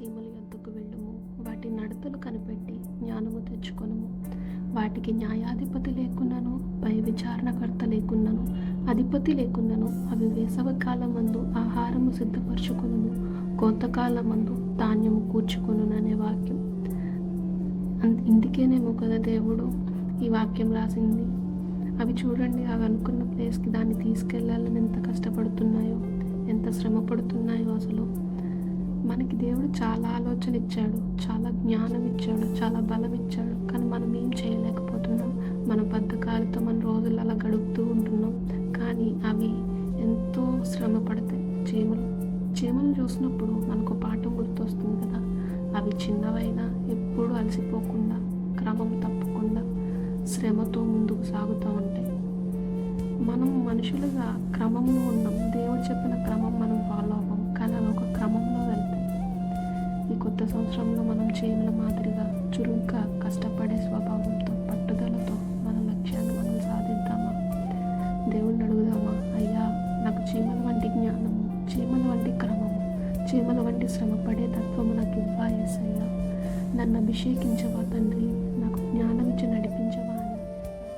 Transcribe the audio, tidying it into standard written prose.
చీమల యొద్దకు వెళ్ళుము, వాటి నడతలు కనిపెట్టి జ్ఞానము తెచ్చుకొనుము. వాటికి న్యాయాధిపతి లేకున్నను, పై విచారణకర్త లేకున్నను, అధిపతి లేకున్నను అవి వేసవకాలమందు ఆహారము సిద్ధపరచుకొనును, కోతకాలమందు ధాన్యము కూర్చుకొనుననే వాక్యం. ఇందుకేనేమో కదా దేవుడు ఈ వాక్యం రాసింది. అవి చూడండి, అవి అనుకున్న ప్లేస్కి దాన్ని తీసుకెళ్ళాలని ఎంత కష్టపడుతున్నాయో, ఎంత శ్రమ పడుతున్నాయో. అసలు మనకి దేవుడు చాలా ఆలోచన ఇచ్చాడు, చాలా జ్ఞానం ఇచ్చాడు, చాలా బలం ఇచ్చాడు. కానీ మనం ఏం చేయలేకపోతున్నాం. మన బద్ధకాలతో మన రోజులు అలా గడుపుతూ ఉంటున్నాం. కానీ అవి ఎంతో శ్రమ పడతాయి. చీమలు చూసినప్పుడు మనకు పాఠం గుర్తొస్తుంది కదా. అవి చిన్నవైనా ఎప్పుడూ అలసిపోకుండా, క్రమం తప్పకుండా శ్రమతో ముందుకు సాగుతూ ఉంటాయి. మనం మనుషులుగా క్రమంలో ఉన్నాం. దేవుడు చెప్పిన క్రమం మనం ఫాలో అవ్వం, కానీ అవి ఒక క్రమంలో వెళ్తాయి. ఈ కొత్త సంవత్సరంలో మనం చీమల మాదిరిగా చురుగ్గా కష్టపడే స్వభావంతో, పట్టుదలతో మన లక్ష్యాన్ని మనం సాధిద్దామా? దేవుణ్ణి అడుగుదామా, అయ్యా నాకు చీమల వంటి జ్ఞానము, చీమల వంటి క్రమము, చీమల వంటి శ్రమపడే తత్వము నాకు ఇవ్వా యేసయ్యా. నన్ను అభిషేకించవా తండ్రి, నాకు జ్ఞానం ఇచ్చి నడిపించవా